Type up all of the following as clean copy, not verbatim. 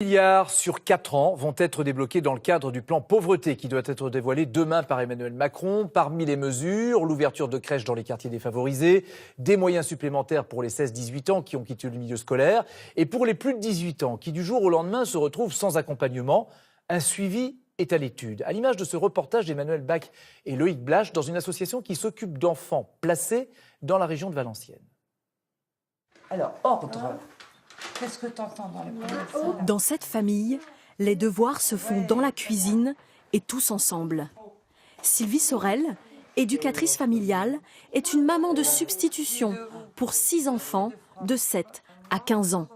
Milliards sur 4 ans vont être débloqués dans le cadre du plan pauvreté qui doit être dévoilé demain par Emmanuel Macron. Parmi les mesures, l'ouverture de crèches dans les quartiers défavorisés, des moyens supplémentaires pour les 16-18 ans qui ont quitté le milieu scolaire et pour les plus de 18 ans qui du jour au lendemain se retrouvent sans accompagnement. Un suivi est à l'étude. À l'image de ce reportage d'Emmanuel Bach et Loïc Blache dans une association qui s'occupe d'enfants placés dans la région de Valenciennes. Alors, ordre. Qu'est-ce que tu entends dans les premières? Dans cette famille, les devoirs se font dans la cuisine et tous ensemble. Sylvie Sorel, éducatrice familiale, est une maman de substitution pour 6 enfants de 7 à 15 ans.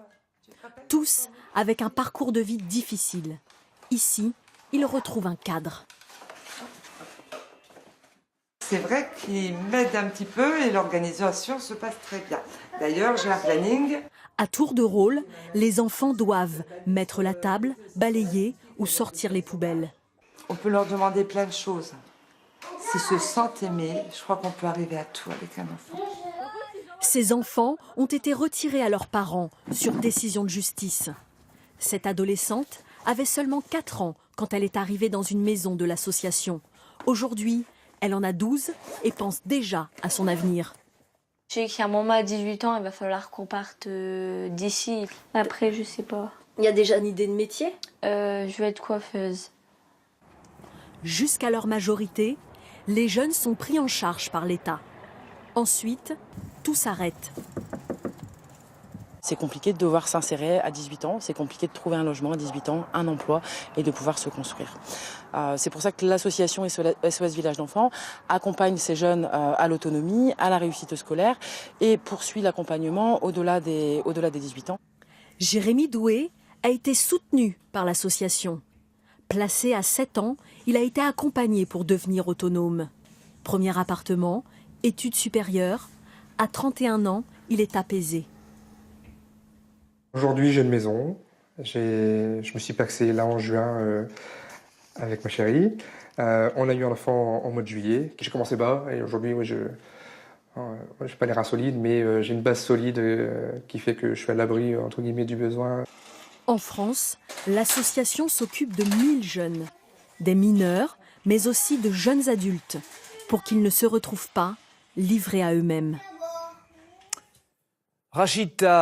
Tous avec un parcours de vie difficile. Ici, ils retrouvent un cadre. C'est vrai qu'ils m'aident un petit peu et l'organisation se passe très bien. D'ailleurs, j'ai un planning. À tour de rôle, les enfants doivent mettre la table, balayer ou sortir les poubelles. On peut leur demander plein de choses. S'ils se sentent aimés, je crois qu'on peut arriver à tout avec un enfant. Ces enfants ont été retirés à leurs parents sur décision de justice. Cette adolescente avait seulement 4 ans quand elle est arrivée dans une maison de l'association. Aujourd'hui, elle en a 12 et pense déjà à son avenir. Je sais qu'il y a un moment à 18 ans, il va falloir qu'on parte d'ici. Après, je sais pas. Il y a déjà une idée de métier ? Je vais être coiffeuse. Jusqu'à leur majorité, les jeunes sont pris en charge par l'État. Ensuite, tout s'arrête. C'est compliqué de devoir s'insérer à 18 ans, c'est compliqué de trouver un logement à 18 ans, un emploi et de pouvoir se construire. C'est pour ça que l'association SOS Village d'Enfants accompagne ces jeunes à l'autonomie, à la réussite scolaire et poursuit l'accompagnement au-delà des 18 ans. Jérémy Doué a été soutenu par l'association. Placé à 7 ans, il a été accompagné pour devenir autonome. Premier appartement, études supérieures. À 31 ans, il est apaisé. Aujourd'hui, j'ai une maison. Je me suis pacsé là en juin avec ma chérie. On a eu un enfant en mois de juillet. J'ai commencé bas et aujourd'hui, oui, je n'ai pas les reins solides, mais j'ai une base solide qui fait que je suis à l'abri, entre guillemets, du besoin. En France, l'association s'occupe de 1000 jeunes, des mineurs, mais aussi de jeunes adultes, pour qu'ils ne se retrouvent pas livrés à eux-mêmes. Rachida